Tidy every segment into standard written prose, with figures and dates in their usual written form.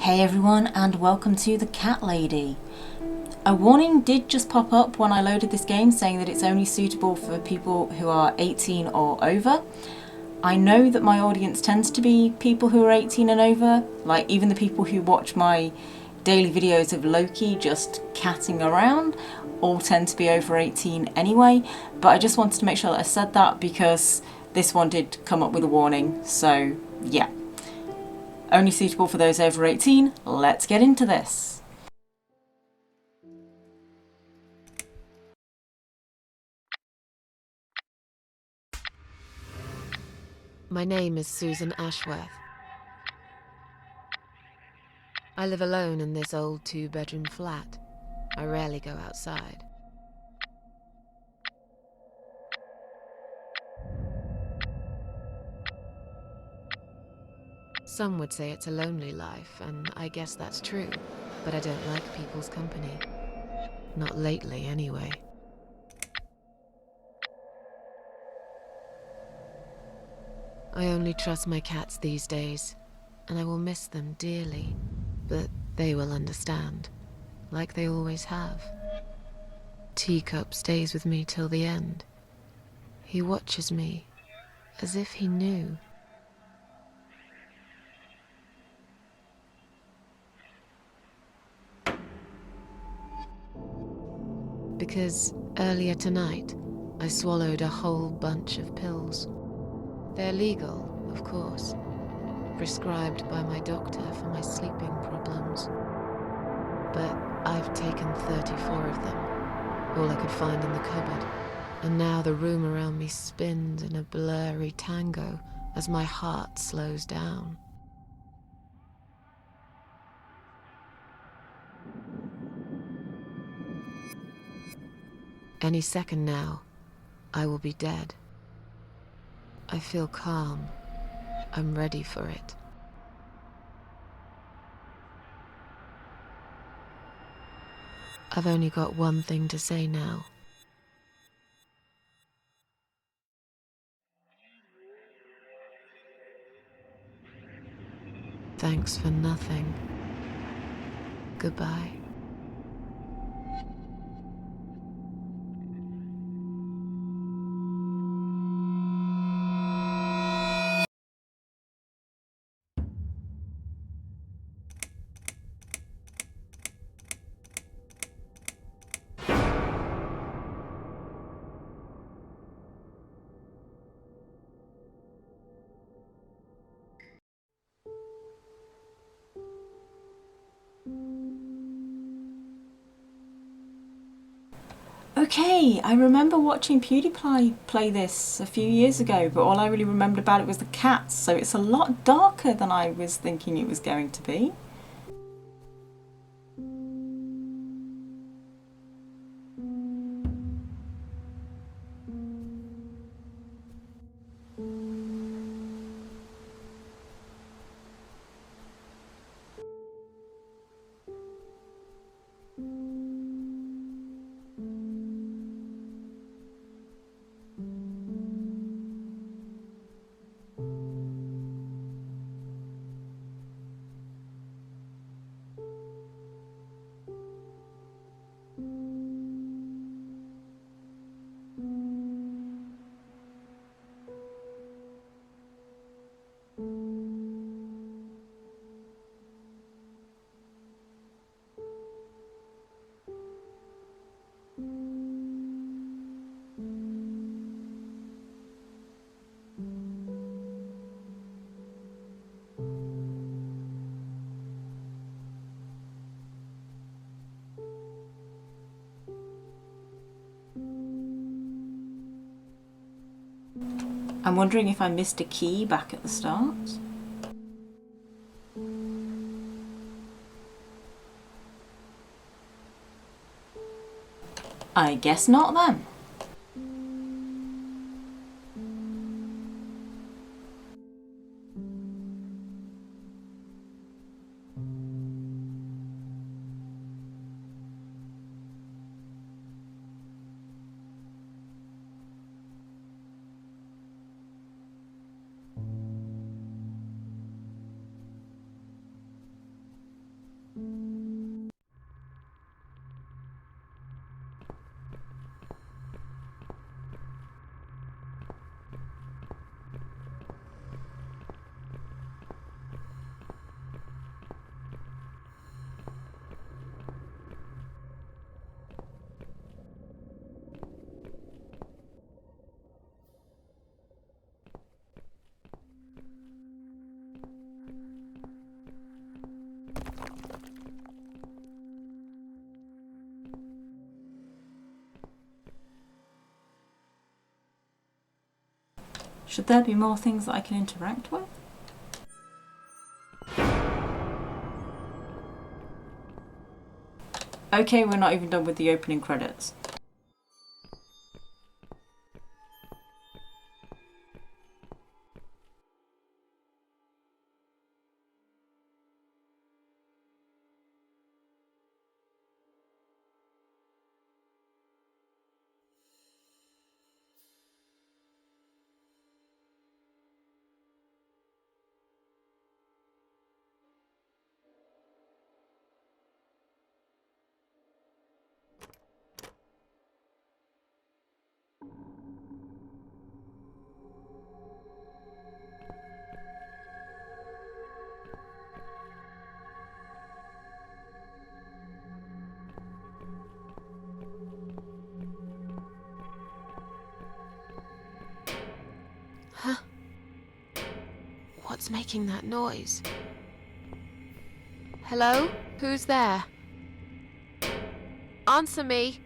Hey everyone, and welcome to the Cat Lady. A warning did just pop up when I loaded this game saying that it's only suitable for people who are 18 or over. I know that my audience tends to be people who are 18 and over, like even the people who watch my daily videos of Loki just catting around all tend to be over 18 anyway, but I just wanted to make sure that I said that because this one did come up with a warning, so yeah. Only suitable for those over 18. Let's get into this. My name is Susan Ashworth. I live alone in this old two-bedroom flat. I rarely go outside. Some would say it's a lonely life, and I guess that's true, but I don't like people's company. Not lately, anyway. I only trust my cats these days, and I will miss them dearly, but they will understand, like they always have. Teacup stays with me till the end. He watches me, as if he knew. Because earlier tonight, I swallowed a whole bunch of pills. They're legal, of course, prescribed by my doctor for my sleeping problems. But I've taken 34 of them, all I could find in the cupboard, and now the room around me spins in a blurry tango as my heart slows down. Any second now, I will be dead. I feel calm. I'm ready for it. I've only got one thing to say now. Thanks for nothing. Goodbye. Okay, I remember watching PewDiePie play this a few years ago, but all I really remembered about it was the cats, so it's a lot darker than I was thinking it was going to be. I'm wondering if I missed a key back at the start. I guess not then. Should there be more things that I can interact with? Okay, we're not even done with the opening credits. Huh? What's making that noise? Hello? Who's there? Answer me!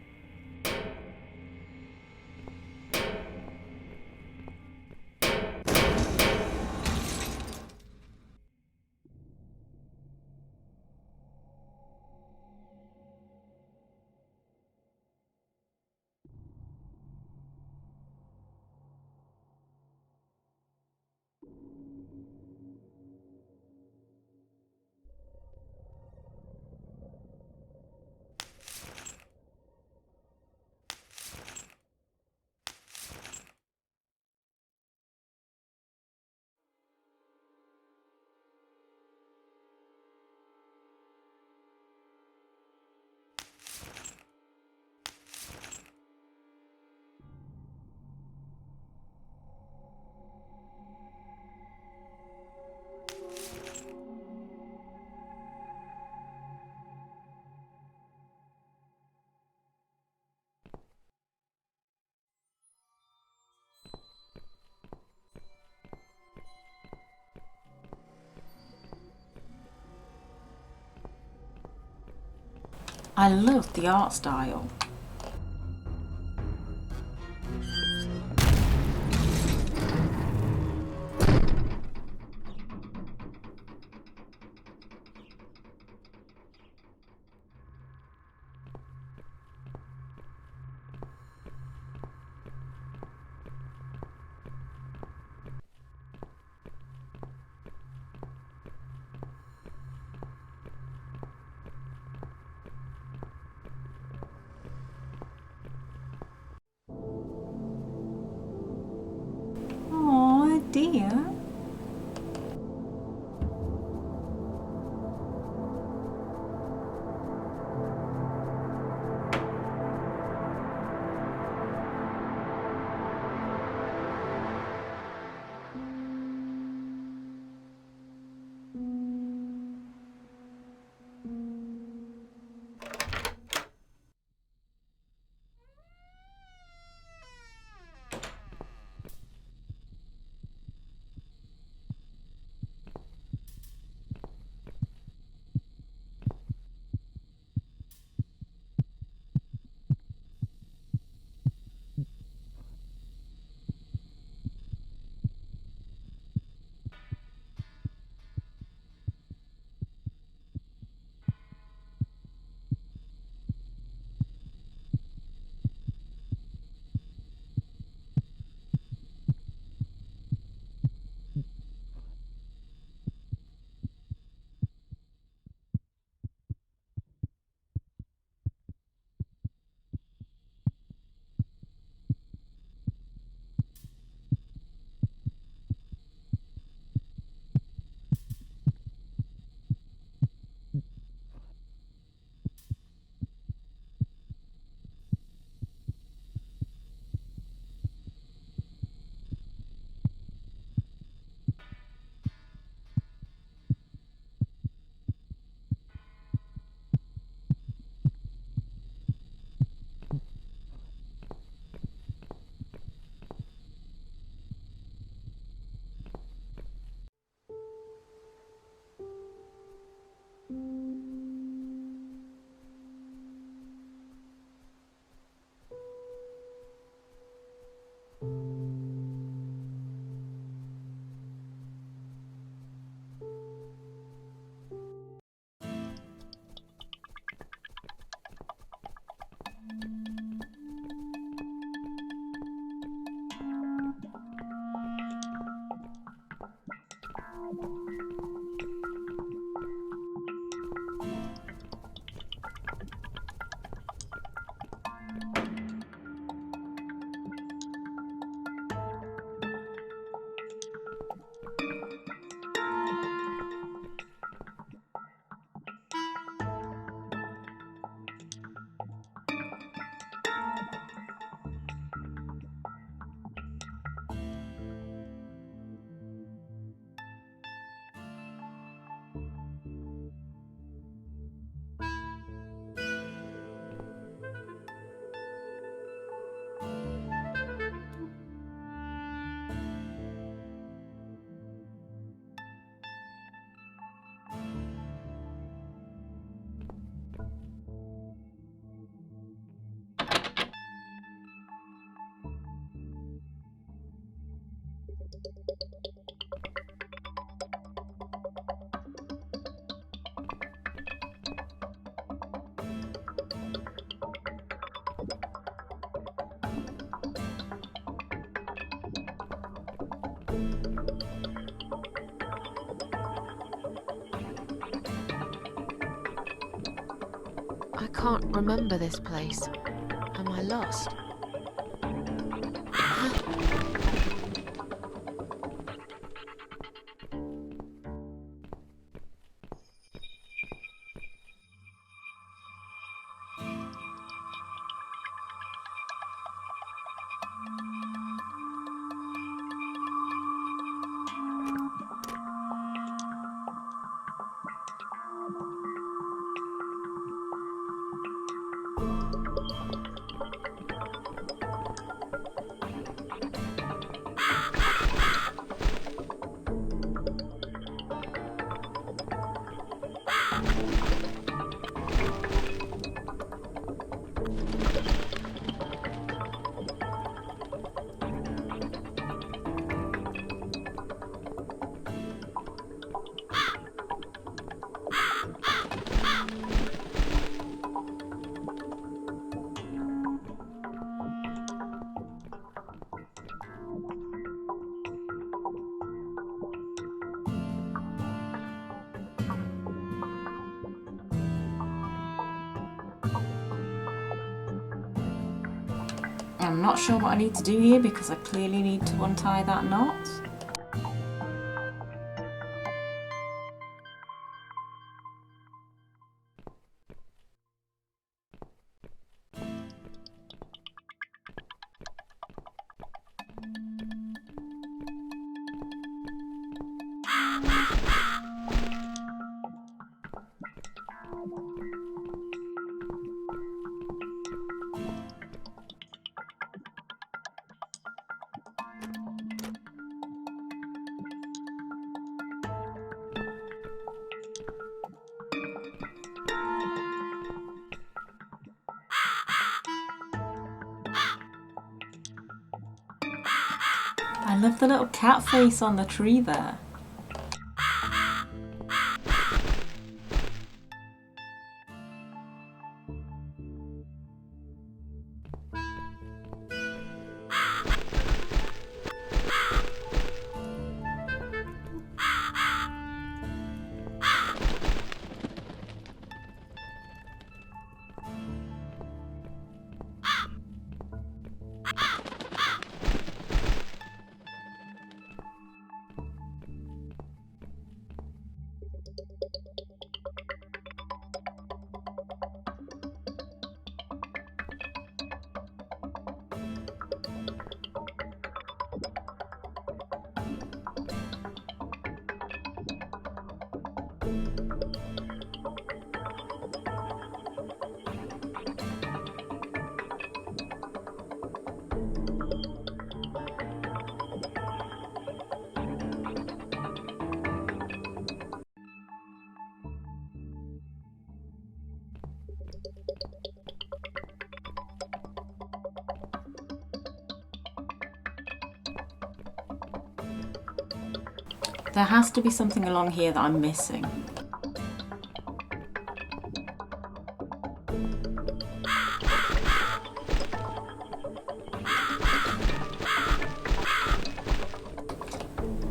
I love the art style. I can't remember this place. Am I lost? I'm not sure what I need to do here because I clearly need to untie that knot. I love the little cat face on the tree there. There has to be something along here that I'm missing.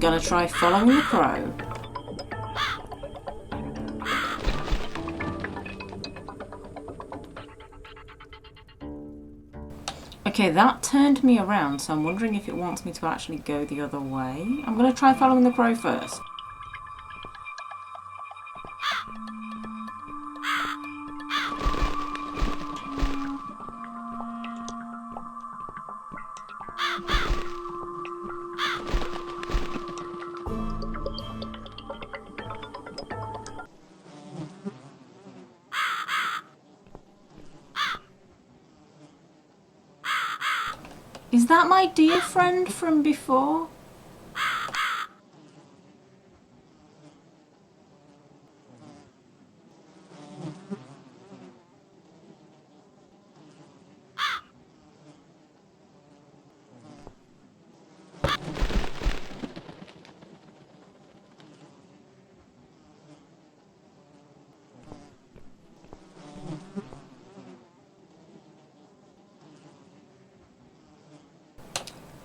Gonna try following the crow. Okay, that turned me around, so I'm wondering if it wants me to actually go the other way. I'm going to try following the crow first. Is that my dear friend from before?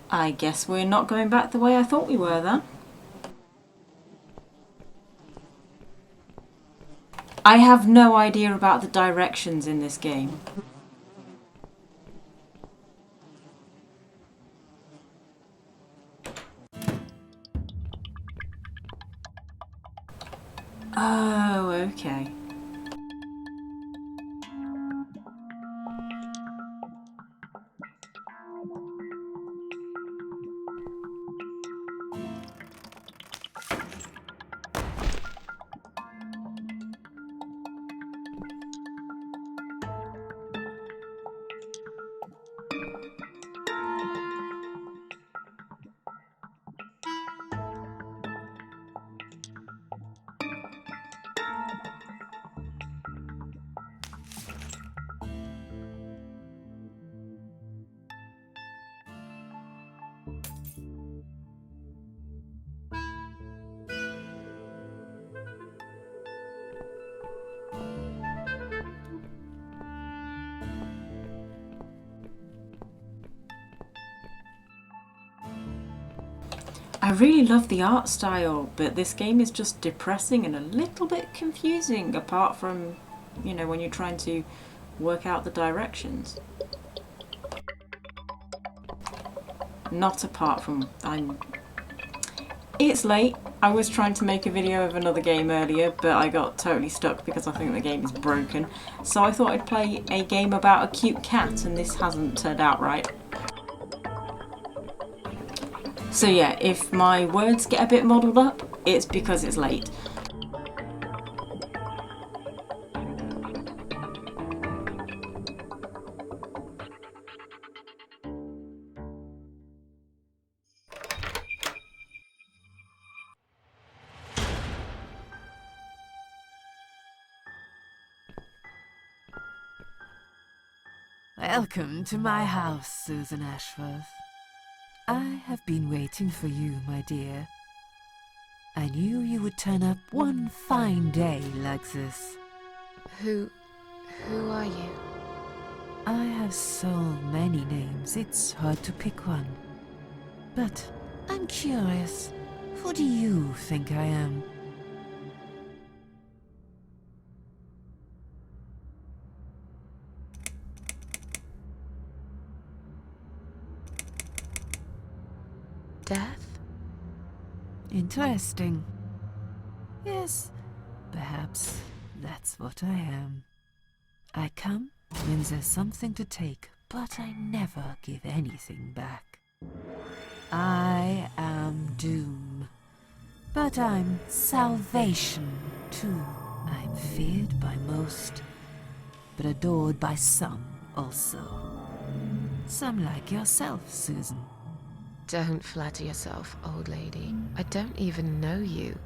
I guess we're not going back the way I thought we were then. I have no idea about the directions in this game. Oh, okay. I really love the art style, but this game is just depressing and a little bit confusing, apart from, you know, when you're trying to work out the directions. Not apart from... It's late. I was trying to make a video of another game earlier, but I got totally stuck because I think the game is broken. So I thought I'd play a game about a cute cat, and this hasn't turned out right. So yeah, if my words get a bit muddled up, it's because it's late. Welcome to my house, Susan Ashworth. I have been waiting for you, my dear. I knew you would turn up one fine day like this. Who are you? I have so many names, it's hard to pick one. But I'm curious, who do you think I am? Death? Interesting. Yes, perhaps that's what I am. I come when there's something to take, but I never give anything back. I am doom, but I'm salvation too. I'm feared by most, but adored by some also. Some like yourself, Susan. Don't flatter yourself, old lady. I don't even know you.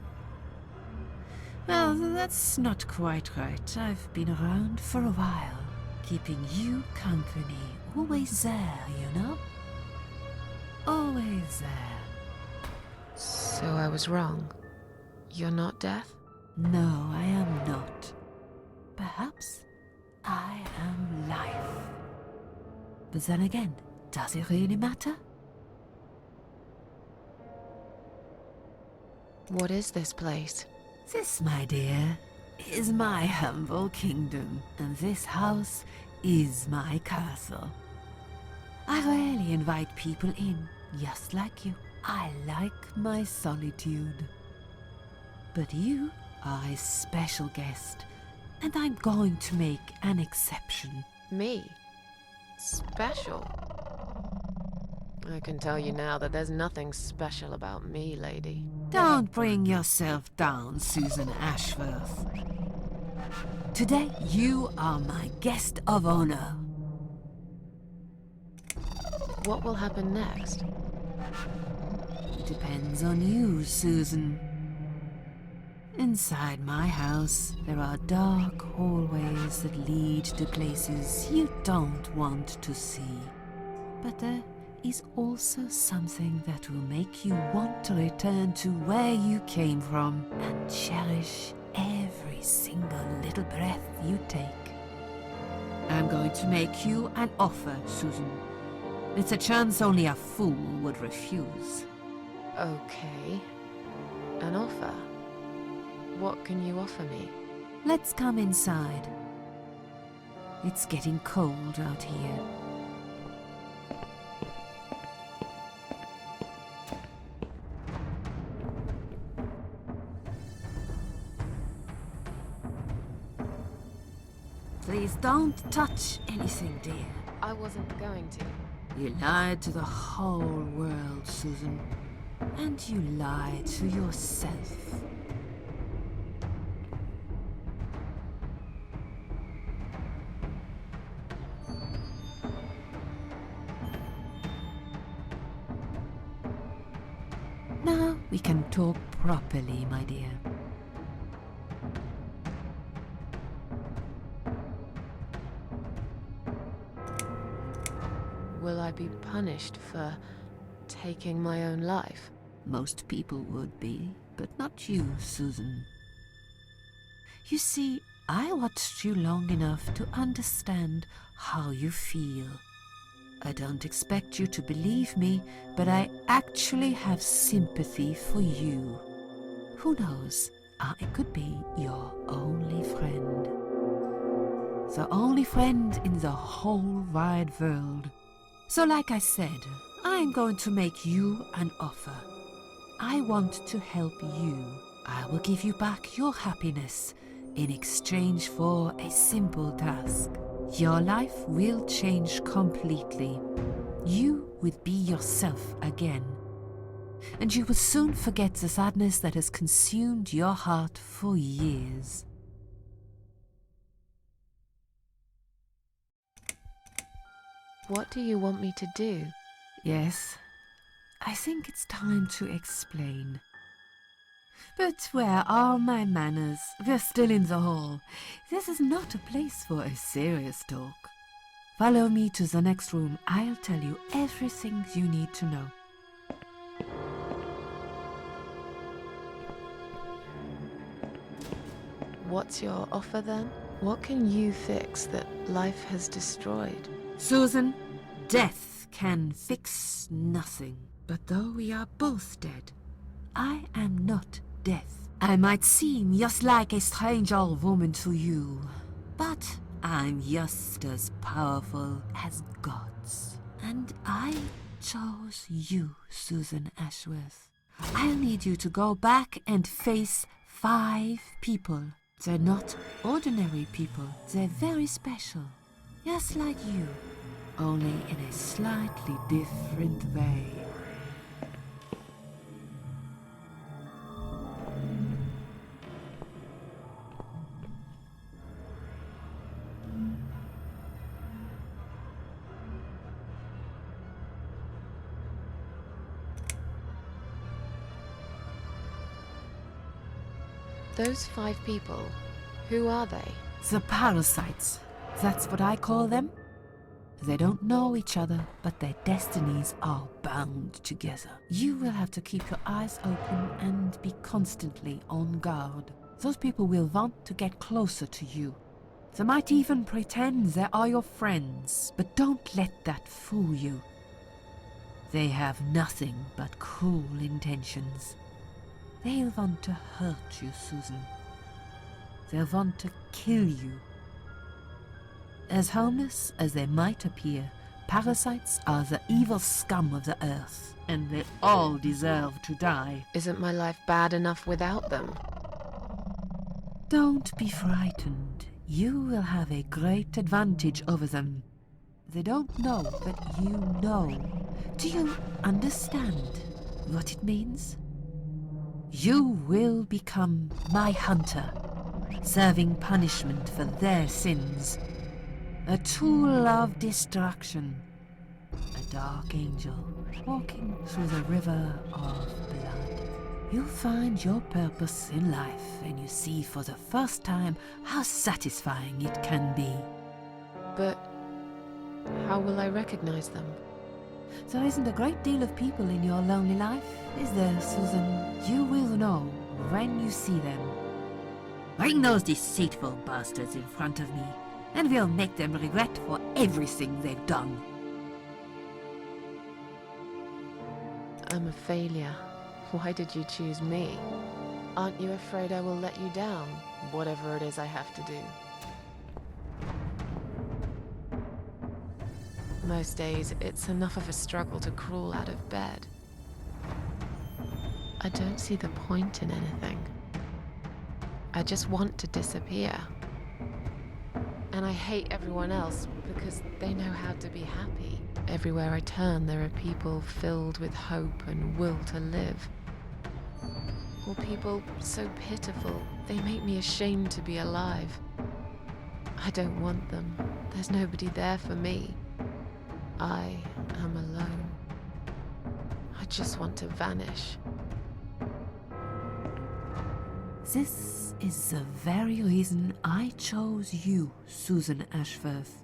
Well, that's not quite right. I've been around for a while, keeping you company. Always there, you know? Always there. So I was wrong. You're not Death? No, I am not. Perhaps I am life. But then again, does it really matter? What is this place? This, my dear, is my humble kingdom, and this house is my castle. I rarely invite people in, just like you. I like my solitude. But you are a special guest, and I'm going to make an exception. Me? Special? I can tell you now that there's nothing special about me, lady. Don't bring yourself down, Susan Ashworth. Today, you are my guest of honor. What will happen next? Depends on you, Susan. Inside my house, there are dark hallways that lead to places you don't want to see. But there is also something that will make you want to return to where you came from and cherish every single little breath you take. I'm going to make you an offer, Susan. It's a chance only a fool would refuse. Okay. An offer? What can you offer me? Let's come inside. It's getting cold out here. Please don't touch anything, dear. I wasn't going to. You lied to the whole world, Susan. And you lied to yourself. Now we can talk properly, my dear. Will I be punished for taking my own life? Most people would be, but not you, Susan. You see, I watched you long enough to understand how you feel. I don't expect you to believe me, but I actually have sympathy for you. Who knows, I could be your only friend. The only friend in the whole wide world. So like I said, I'm going to make you an offer. I want to help you. I will give you back your happiness in exchange for a simple task. Your life will change completely. You will be yourself again. And you will soon forget the sadness that has consumed your heart for years. What do you want me to do? Yes, I think it's time to explain. But where are my manners? We're still in the hall. This is not a place for a serious talk. Follow me to the next room. I'll tell you everything you need to know. What's your offer then? What can you fix that life has destroyed? Susan, death can fix nothing. But though we are both dead, I am not death. I might seem just like a strange old woman to you, but I'm just as powerful as gods. And I chose you, Susan Ashworth. I'll need you to go back and face 5 people. They're not ordinary people. They're very special. Just like you, only in a slightly different way. Those 5 people, who are they? The parasites. That's what I call them. They don't know each other, but their destinies are bound together. You will have to keep your eyes open and be constantly on guard. Those people will want to get closer to you. They might even pretend they are your friends, but don't let that fool you. They have nothing but cruel intentions. They'll want to hurt you, Susan. They'll want to kill you. As harmless as they might appear, parasites are the evil scum of the earth, and they all deserve to die. Isn't my life bad enough without them? Don't be frightened. You will have a great advantage over them. They don't know that you know. Do you understand what it means? You will become my hunter, serving punishment for their sins. A tool of destruction. A dark angel walking through the river of blood. You'll find your purpose in life, and you see for the first time how satisfying it can be. But how will I recognize them? There isn't a great deal of people in your lonely life, is there, Susan? You will know when you see them. Bring those deceitful bastards in front of me, and we'll make them regret for everything they've done. I'm a failure. Why did you choose me? Aren't you afraid I will let you down, whatever it is I have to do? Most days, it's enough of a struggle to crawl out of bed. I don't see the point in anything. I just want to disappear. And I hate everyone else because they know how to be happy. Everywhere I turn, there are people filled with hope and will to live. Or people so pitiful, they make me ashamed to be alive. I don't want them. There's nobody there for me. I am alone. I just want to vanish. This is the very reason I chose you, Susan Ashworth.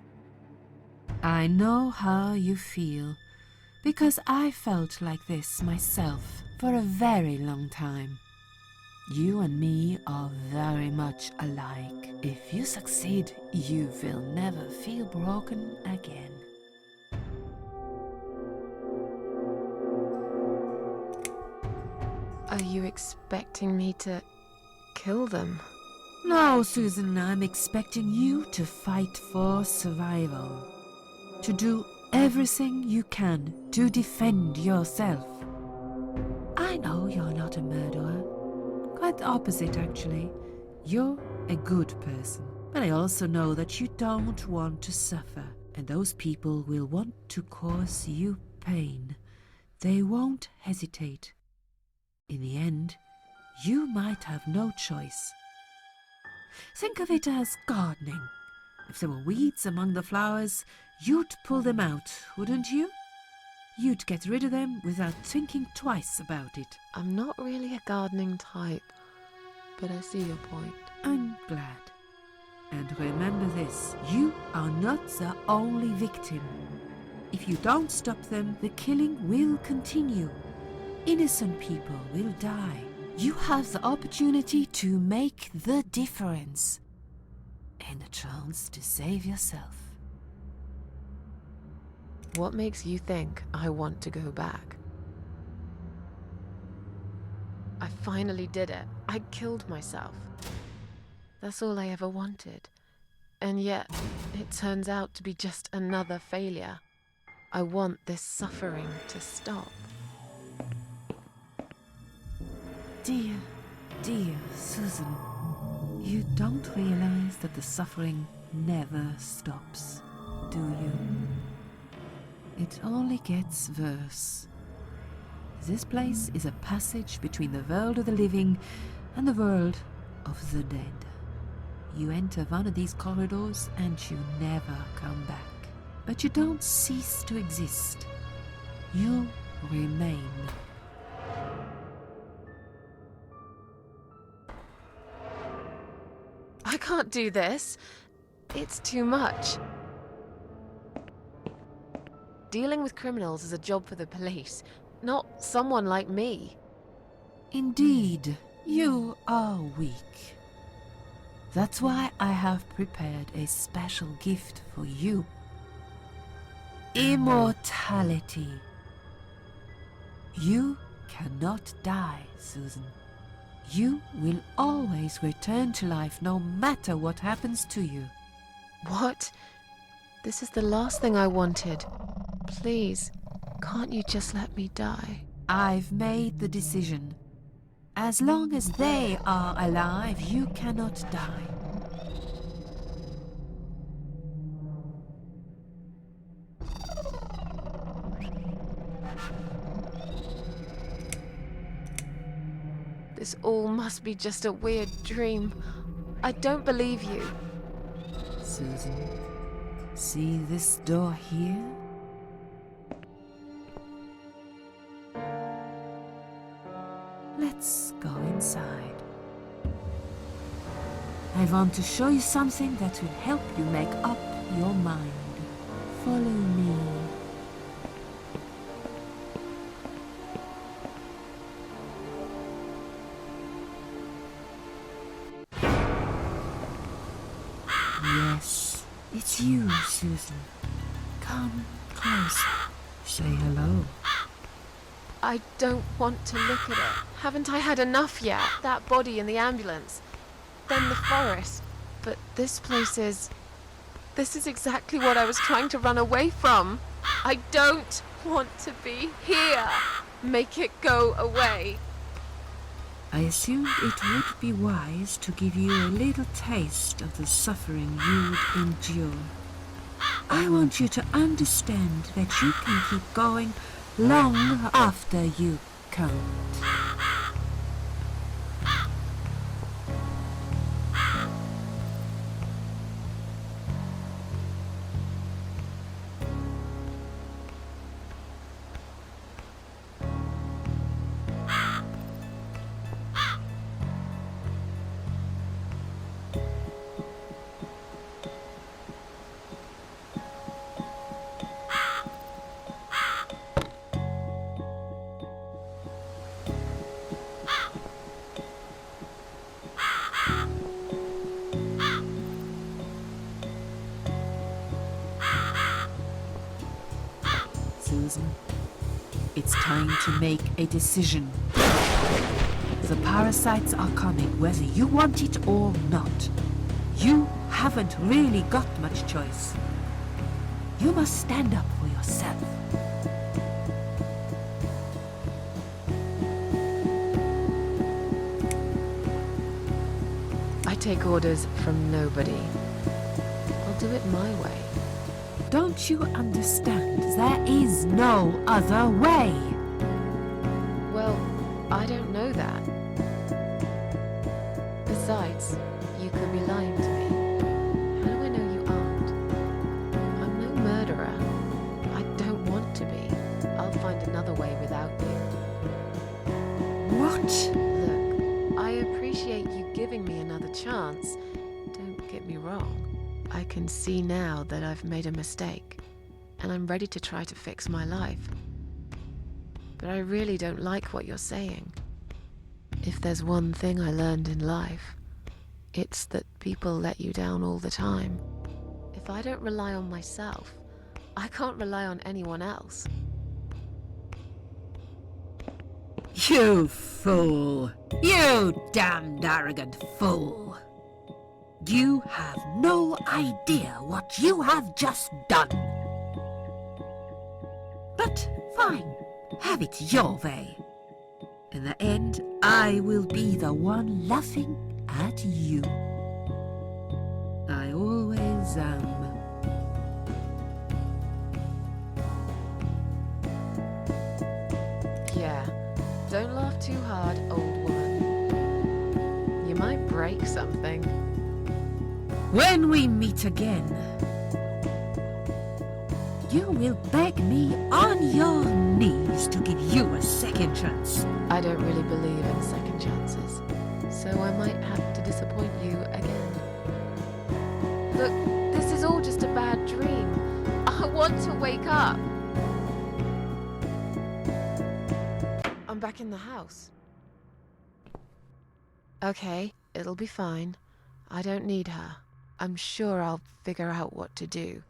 I know how you feel, because I felt like this myself for a very long time. You and me are very much alike. If you succeed, you will never feel broken again. Are you expecting me to kill them? No, Susan, I'm expecting you to fight for survival. To do everything you can to defend yourself. I know you're not a murderer. Quite the opposite, actually. You're a good person. But I also know that you don't want to suffer. And those people will want to cause you pain. They won't hesitate. In the end, you might have no choice. Think of it as gardening. If there were weeds among the flowers, you'd pull them out, wouldn't you? You'd get rid of them without thinking twice about it. I'm not really a gardening type, but I see your point. I'm glad. And remember this, you are not the only victim. If you don't stop them, the killing will continue. Innocent people will die. You have the opportunity to make the difference. And a chance to save yourself. What makes you think I want to go back? I finally did it. I killed myself. That's all I ever wanted. And yet, it turns out to be just another failure. I want this suffering to stop. Dear Susan, you don't realize that the suffering never stops, do you? It only gets worse. This place is a passage between the world of the living and the world of the dead. You enter one of these corridors and you never come back. But you don't cease to exist. You remain. I can't do this. It's too much. Dealing with criminals is a job for the police, not someone like me. Indeed, you are weak. That's why I have prepared a special gift for you. Immortality. You cannot die, Susan. You will always return to life no matter what happens to you. What? This is the last thing I wanted. Please, can't you just let me die? I've made the decision. As long as they are alive, you cannot die. This all must be just a weird dream. I don't believe you. Susan, see this door here? Let's go inside. I want to show you something that will help you make up your mind. Follow me. Yes, it's you, Susan. Come closer. Say hello. I don't want to look at it. Haven't I had enough yet? That body in the ambulance. Then the forest. But this place is... This is exactly what I was trying to run away from. I don't want to be here. Make it go away. I assumed it would be wise to give you a little taste of the suffering you'd endure. I want you to understand that you can keep going long after you can't. Susan, it's time to make a decision. The parasites are coming, whether you want it or not. You haven't really got much choice. You must stand up for yourself. I take orders from nobody. I'll do it my way. Don't you understand? There is no other way. Well, I don't know that. Besides, you could be lying to me. How do I know you aren't? I'm no murderer. I don't want to be. I'll find another way without you. What? Look, I appreciate you giving me another chance. Don't get me wrong. I can see now that I've made a mistake, and I'm ready to try to fix my life. But I really don't like what you're saying. If there's one thing I learned in life, it's that people let you down all the time. If I don't rely on myself, I can't rely on anyone else. You fool! You damned arrogant fool! You have no idea what you have just done. But fine, have it your way. In the end, I will be the one laughing at you. I always am. Yeah, don't laugh too hard, old woman. You might break something. When we meet again, you will beg me on your knees to give you a second chance. I don't really believe in second chances, so I might have to disappoint you again. Look, this is all just a bad dream. I want to wake up. I'm back in the house. Okay, it'll be fine. I don't need her. I'm sure I'll figure out what to do.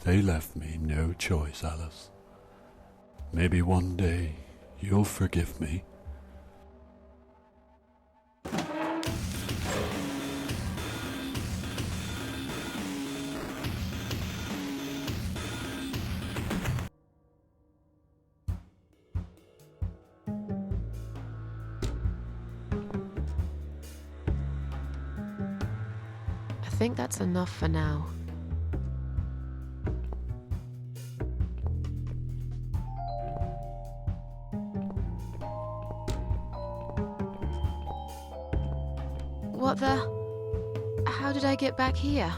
They left me no choice, Alice. Maybe one day you'll forgive me. I think that's enough for now. What the? How did I get back here?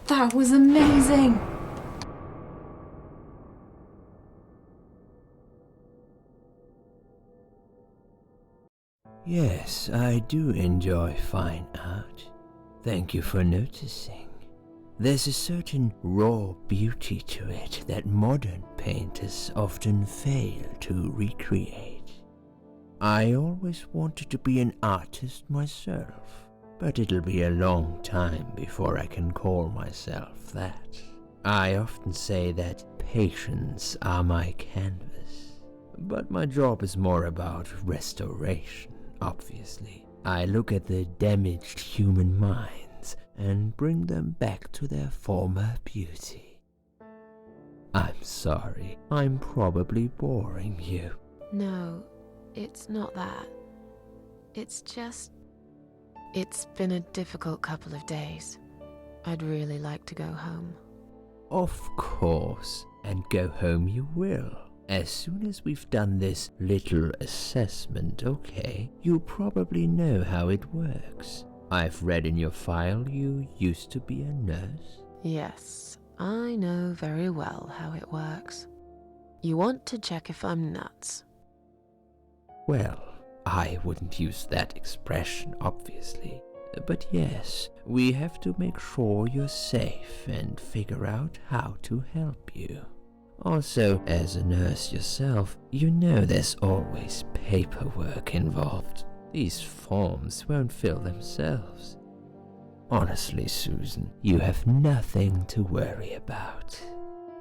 That was amazing! Yes, I do enjoy fine art. Thank you for noticing. There's a certain raw beauty to it that modern painters often fail to recreate. I always wanted to be an artist myself, but it'll be a long time before I can call myself that. I often say that patients are my canvas, but my job is more about restoration, obviously. I look at the damaged human minds and bring them back to their former beauty. I'm sorry, I'm probably boring you. No, it's not that. It's just... It's been a difficult couple of days. I'd really like to go home. Of course, and go home you will. As soon as we've done this little assessment, okay, you'll probably know how it works. I've read in your file you used to be a nurse. Yes, I know very well how it works. You want to check if I'm nuts. Well, I wouldn't use that expression, obviously. But yes, we have to make sure you're safe and figure out how to help you. Also, as a nurse yourself, you know there's always paperwork involved. These forms won't fill themselves. Honestly, Susan, you have nothing to worry about.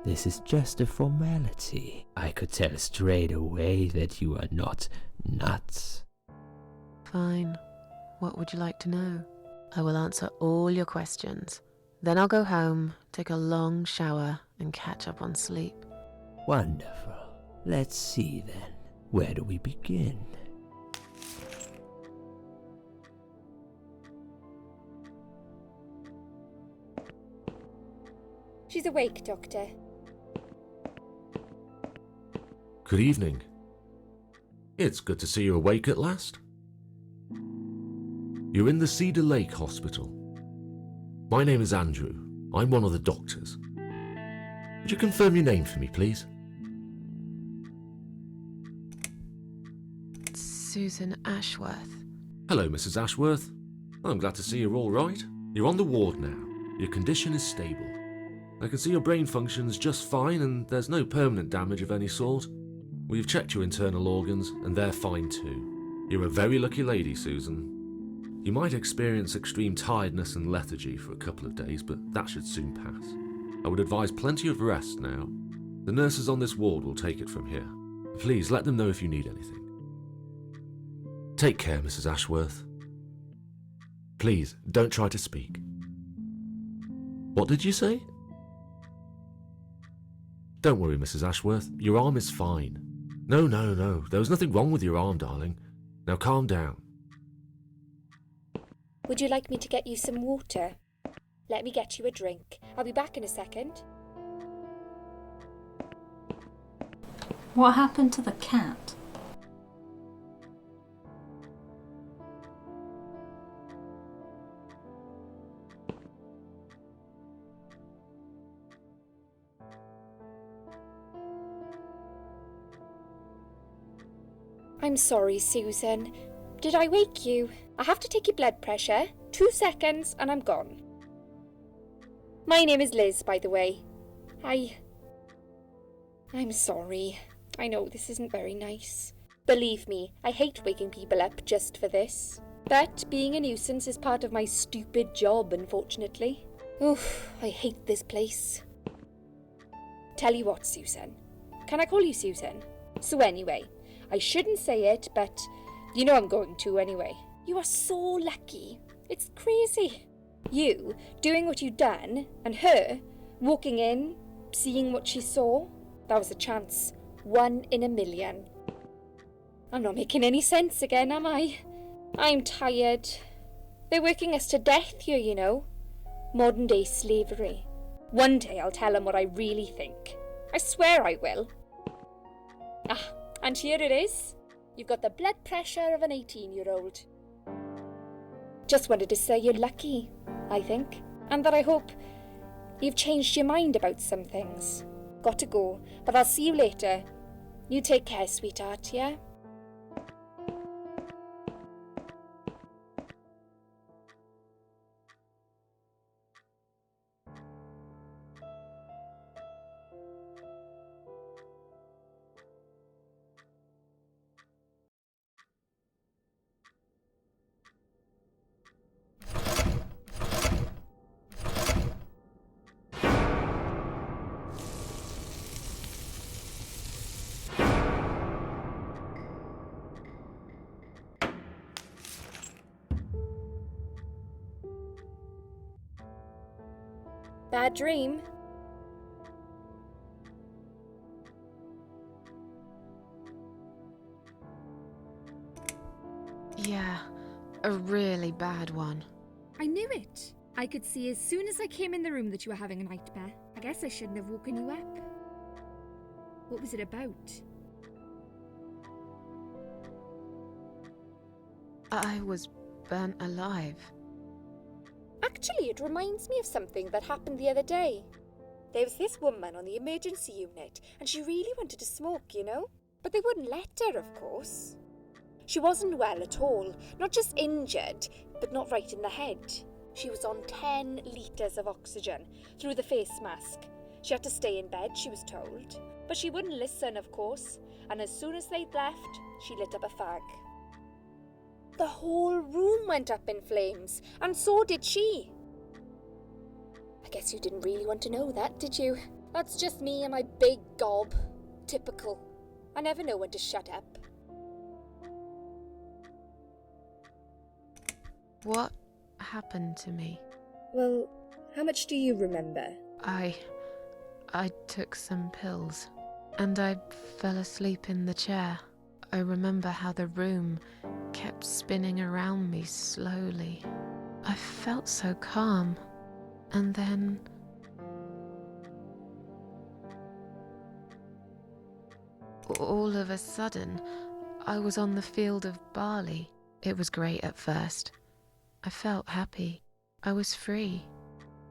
This is just a formality. I could tell straight away that you are not nuts. Fine. What would you like to know? I will answer all your questions. Then I'll go home, take a long shower, and catch up on sleep. Wonderful. Let's see then. Where do we begin? She's awake, Doctor. Good evening. It's good to see you awake at last. You're in the Cedar Lake Hospital. My name is Andrew. I'm one of the doctors. Would you confirm your name for me, please? Susan Ashworth. Hello, Mrs. Ashworth. I'm glad to see you're all right. You're on the ward now. Your condition is stable. I can see your brain functions just fine and there's no permanent damage of any sort. We've checked your internal organs and they're fine too. You're a very lucky lady, Susan. You might experience extreme tiredness and lethargy for a couple of days, but that should soon pass. I would advise plenty of rest now. The nurses on this ward will take it from here. Please let them know if you need anything. Take care, Mrs. Ashworth. Please, don't try to speak. What did you say? Don't worry, Mrs. Ashworth. Your arm is fine. No. There was nothing wrong with your arm, darling. Now calm down. Would you like me to get you some water? Let me get you a drink. I'll be back in a second. What happened to the cat? I'm sorry, Susan. Did I wake you? I have to take your blood pressure. 2 seconds and I'm gone. My name is Liz, by the way. I'm sorry. I know this isn't very nice. Believe me, I hate waking people up just for this. But being a nuisance is part of my stupid job, unfortunately. Oof, I hate this place. Tell you what, Susan. Can I call you Susan? So anyway, I shouldn't say it, but you know I'm going to anyway. You are so lucky. It's crazy. You doing what you've done, and her walking in, seeing what she saw. That was a chance. 1 in a million. I'm not making any sense again, am I? I'm tired. They're working us to death here, you know. Modern day slavery. One day I'll tell them what I really think. I swear I will. Ah, and here it is. You've got the blood pressure of an 18-year-old. Just wanted to say you're lucky, I think. And that I hope you've changed your mind about some things. Got to go, but I'll see you later. You take care, sweetheart, yeah? Bad dream? Yeah, a really bad one. I knew it. I could see as soon as I came in the room that you were having a nightmare. I guess I shouldn't have woken you up. What was it about? I was burnt alive. Actually, it reminds me of something that happened the other day. There was this woman on the emergency unit, and she really wanted to smoke, you know? But they wouldn't let her, of course. She wasn't well at all, not just injured, but not right in the head. She was on 10 litres of oxygen through the face mask. She had to stay in bed, she was told. But she wouldn't listen, of course, and as soon as they'd left, she lit up a fag. The whole room went up in flames, and so did she. I guess you didn't really want to know that, did you? That's just me and my big gob. Typical. I never know when to shut up. What happened to me? Well, how much do you remember? I took some pills, and I fell asleep in the chair. I remember how the room kept spinning around me slowly. I felt so calm, and then... all of a sudden, I was on the field of barley. It was great at first. I felt happy. I was free.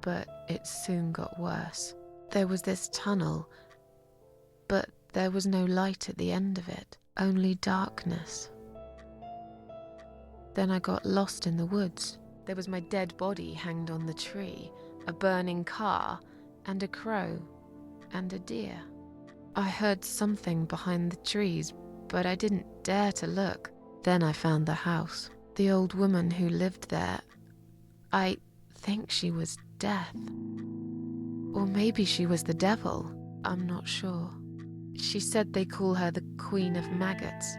But it soon got worse. There was this tunnel, but there was no light at the end of it, only darkness. Then I got lost in the woods. There was my dead body hanged on the tree, a burning car, and a crow, and a deer. I heard something behind the trees, but I didn't dare to look. Then I found the house. The old woman who lived there, I think she was Death. Or maybe she was the devil, I'm not sure. She said they call her the Queen of Maggots.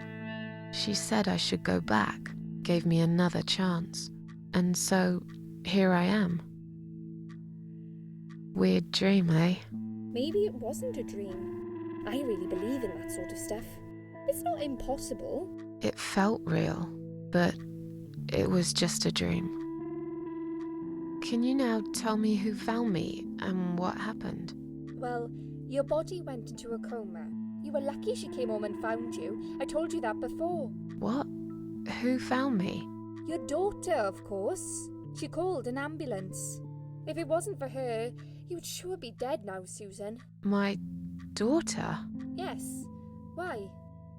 She said I should go back, gave me another chance. And so, here I am. Weird dream, eh? Maybe it wasn't a dream. I really believe in that sort of stuff. It's not impossible. It felt real, but it was just a dream. Can you now tell me who found me and what happened? Well, your body went into a coma. You were lucky she came home and found you. I told you that before. What? Who found me? Your daughter, of course. She called an ambulance. If it wasn't for her, you would sure be dead now, Susan. My daughter? Yes. Why?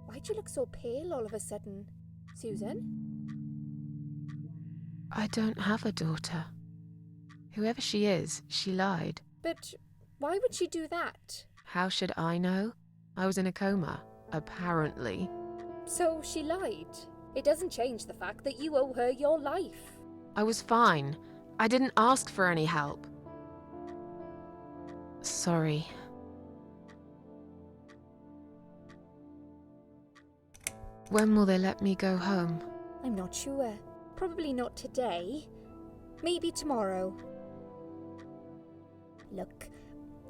Why'd you look so pale all of a sudden, Susan? I don't have a daughter. Whoever she is, she lied. But why would she do that? How should I know? I was in a coma, apparently. So she lied. It doesn't change the fact that you owe her your life. I was fine. I didn't ask for any help. Sorry. When will they let me go home? I'm not sure. Probably not today. Maybe tomorrow. Look,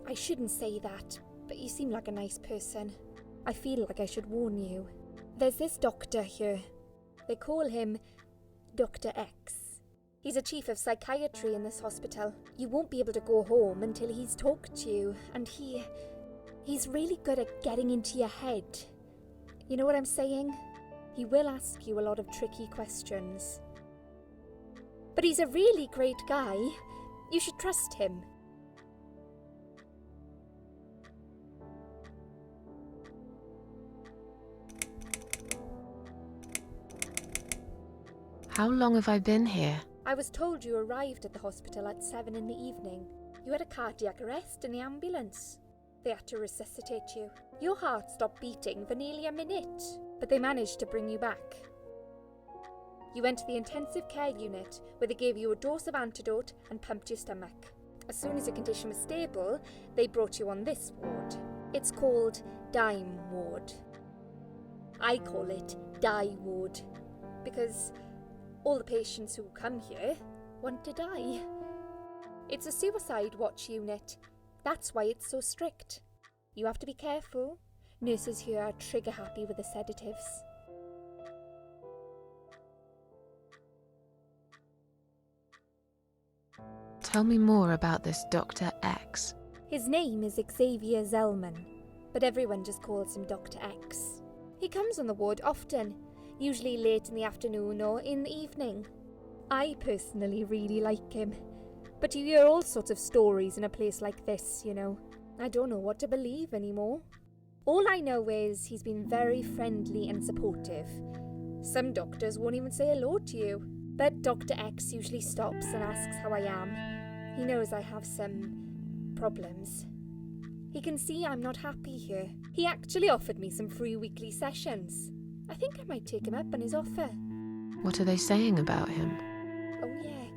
I shouldn't say that, but you seem like a nice person. I feel like I should warn you. There's this doctor here. They call him Dr. X. He's a chief of psychiatry in this hospital. You won't be able to go home until he's talked to you, and he's really good at getting into your head. You know what I'm saying? He will ask you a lot of tricky questions. But he's a really great guy. You should trust him. How long have I been here? I was told you arrived at the hospital at 7 in the evening. You had a cardiac arrest in the ambulance. They had to resuscitate you. Your heart stopped beating for nearly a minute, but they managed to bring you back. You went to the intensive care unit, where they gave you a dose of antidote and pumped your stomach. As soon as your condition was stable, they brought you on this ward. It's called Dime Ward. I call it Die Ward, because all the patients who come here want to die. It's a suicide watch unit. That's why it's so strict. You have to be careful. Nurses here are trigger happy with the sedatives. Tell me more about this Dr. X. His name is Xavier Zellman, but everyone just calls him Dr. X. He comes on the ward often, usually late in the afternoon or in the evening. I personally really like him, but you hear all sorts of stories in a place like this, you know. I don't know what to believe anymore. All I know is he's been very friendly and supportive. Some doctors won't even say hello to you, but Dr. X usually stops and asks how I am. He knows I have some problems. He can see I'm not happy here. He actually offered me some free weekly sessions. I think I might take him up on his offer. What are they saying about him? Oh yeah,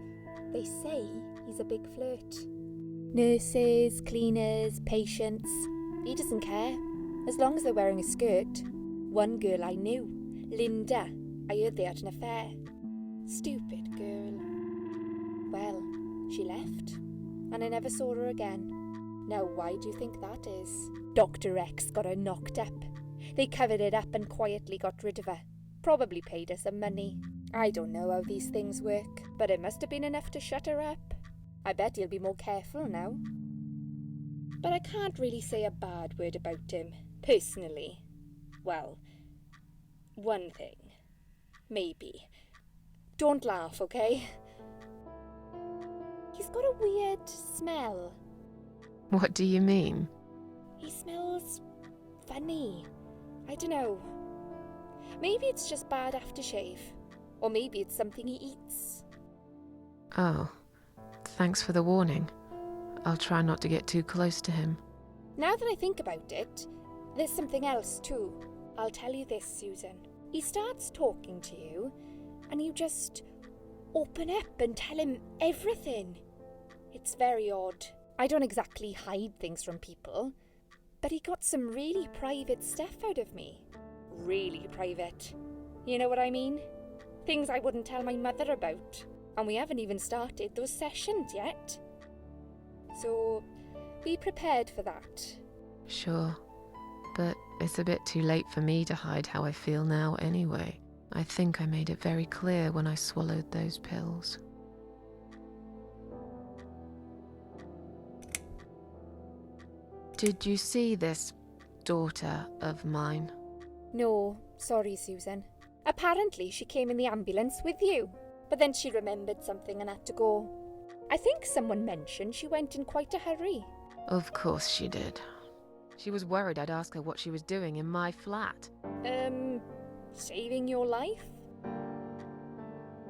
they say he's a big flirt. Nurses, cleaners, patients. He doesn't care, as long as they're wearing a skirt. One girl I knew, Linda, I heard they had an affair. Stupid girl. Well, she left, and I never saw her again. Now why do you think that is? Dr. X got her knocked up. They covered it up and quietly got rid of her. Probably paid her some money. I don't know how these things work, but it must have been enough to shut her up. I bet he'll be more careful now. But I can't really say a bad word about him, personally. Well, one thing. Maybe. Don't laugh, okay? He's got a weird smell. What do you mean? He smells funny. I don't know. Maybe it's just bad aftershave. Or maybe it's something he eats. Oh, thanks for the warning. I'll try not to get too close to him. Now that I think about it, there's something else too. I'll tell you this, Susan. He starts talking to you, and you just open up and tell him everything. It's very odd. I don't exactly hide things from people, but he got some really private stuff out of me. Really private. You know what I mean? Things I wouldn't tell my mother about. And we haven't even started those sessions yet. So, be prepared for that. Sure, but it's a bit too late for me to hide how I feel now anyway. I think I made it very clear when I swallowed those pills. Did you see this daughter of mine? No, sorry, Susan. Apparently she came in the ambulance with you, but then she remembered something and had to go. I think someone mentioned she went in quite a hurry. Of course she did. She was worried I'd ask her what she was doing in my flat. Saving your life?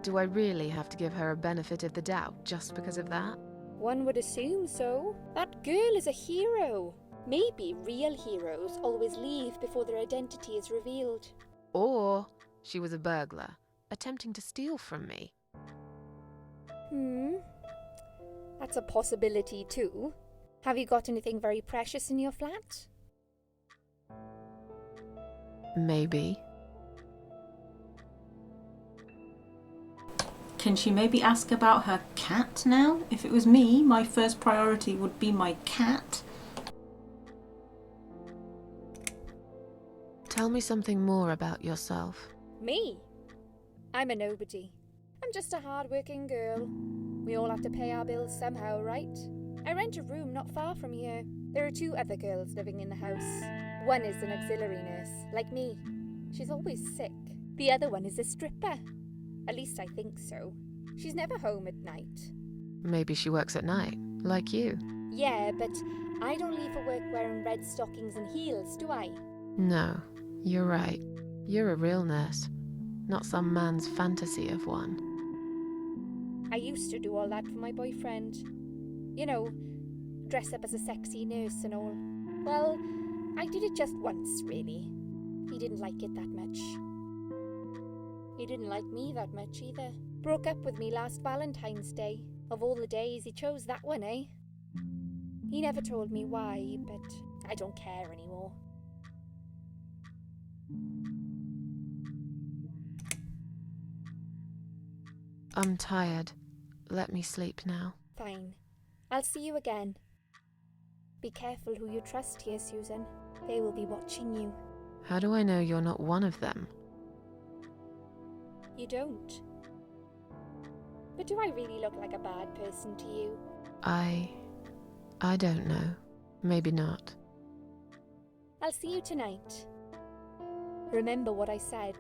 Do I really have to give her a benefit of the doubt just because of that? One would assume so. That girl is a hero. Maybe real heroes always leave before their identity is revealed. Or she was a burglar, attempting to steal from me. That's a possibility too. Have you got anything very precious in your flat? Maybe. Can she maybe ask about her cat now? If it was me, my first priority would be my cat. Tell me something more about yourself. Me? I'm a nobody. I'm just a hard-working girl. We all have to pay our bills somehow, right? I rent a room not far from here. There are 2 other girls living in the house. One is an auxiliary nurse, like me. She's always sick. The other one is a stripper. At least I think so. She's never home at night. Maybe she works at night, like you. Yeah, but I don't leave for work wearing red stockings and heels, do I? No, you're right. You're a real nurse, not some man's fantasy of one. I used to do all that for my boyfriend. You know, dress up as a sexy nurse and all. Well, I did it just once, really. He didn't like it that much. He didn't like me that much either. Broke up with me last Valentine's Day. Of all the days, he chose that one, eh? He never told me why, but I don't care anymore. I'm tired. Let me sleep now. Fine. I'll see you again. Be careful who you trust here, Susan. They will be watching you. How do I know you're not one of them? You don't. But do I really look like a bad person to you? I don't know. Maybe not. I'll see you tonight. Remember what I said.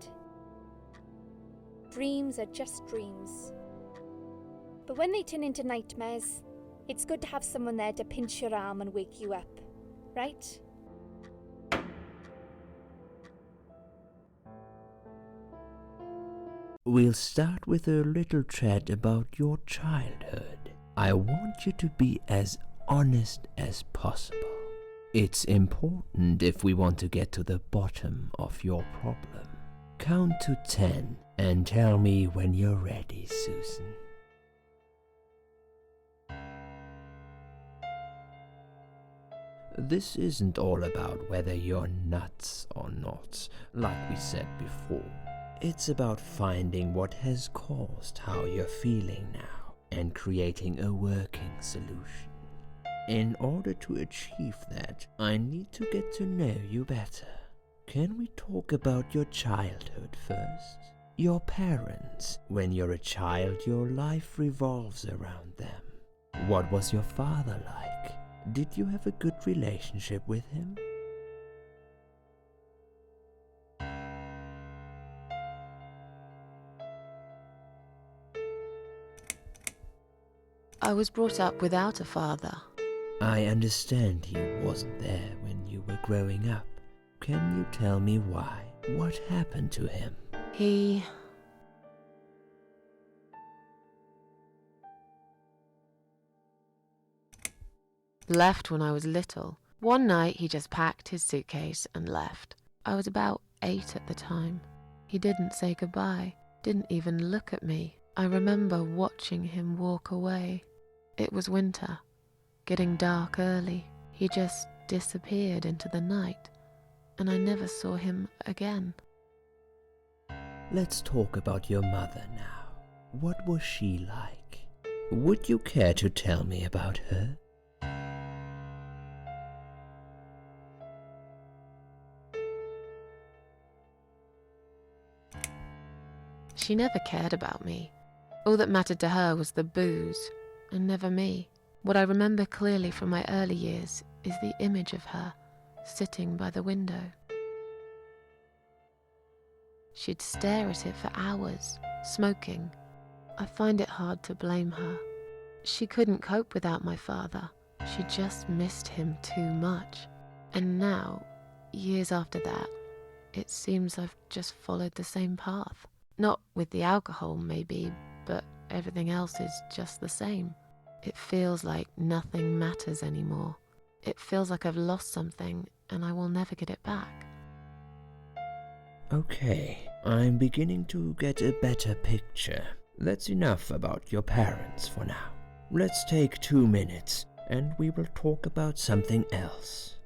Dreams are just dreams. But when they turn into nightmares, it's good to have someone there to pinch your arm and wake you up, right? We'll start with a little chat about your childhood. I want you to be as honest as possible. It's important if we want to get to the bottom of your problem. Count to 10 and tell me when you're ready, Susan. This isn't all about whether you're nuts or not, like we said before. It's about finding what has caused how you're feeling now and creating a working solution. In order to achieve that, I need to get to know you better. Can we talk about your childhood first? Your parents. When you're a child, your life revolves around them. What was your father like? Did you have a good relationship with him? I was brought up without a father. I understand he wasn't there when you were growing up. Can you tell me why? What happened to him? He left when I was little. One night he just packed his suitcase and left. I was about 8 at the time. He didn't say goodbye, didn't even look at me. I remember watching him walk away. It was winter, getting dark early. He just disappeared into the night, and I never saw him again. Let's talk about your mother now. What was she like? Would you care to tell me about her? She never cared about me. All that mattered to her was the booze, and never me. What I remember clearly from my early years is the image of her sitting by the window. She'd stare at it for hours, smoking. I find it hard to blame her. She couldn't cope without my father. She just missed him too much. And now, years after that, it seems I've just followed the same path. Not with the alcohol, maybe, but everything else is just the same. It feels like nothing matters anymore. It feels like I've lost something and I will never get it back. Okay, I'm beginning to get a better picture. That's enough about your parents for now. Let's take 2 minutes and we will talk about something else.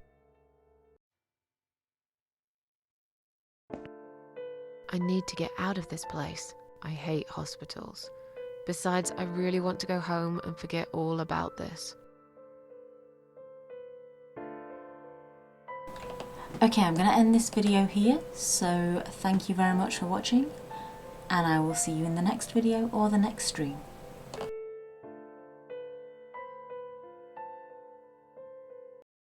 I need to get out of this place. I hate hospitals. Besides, I really want to go home and forget all about this. Okay, I'm going to end this video here, so thank you very much for watching, and I will see you in the next video or the next stream.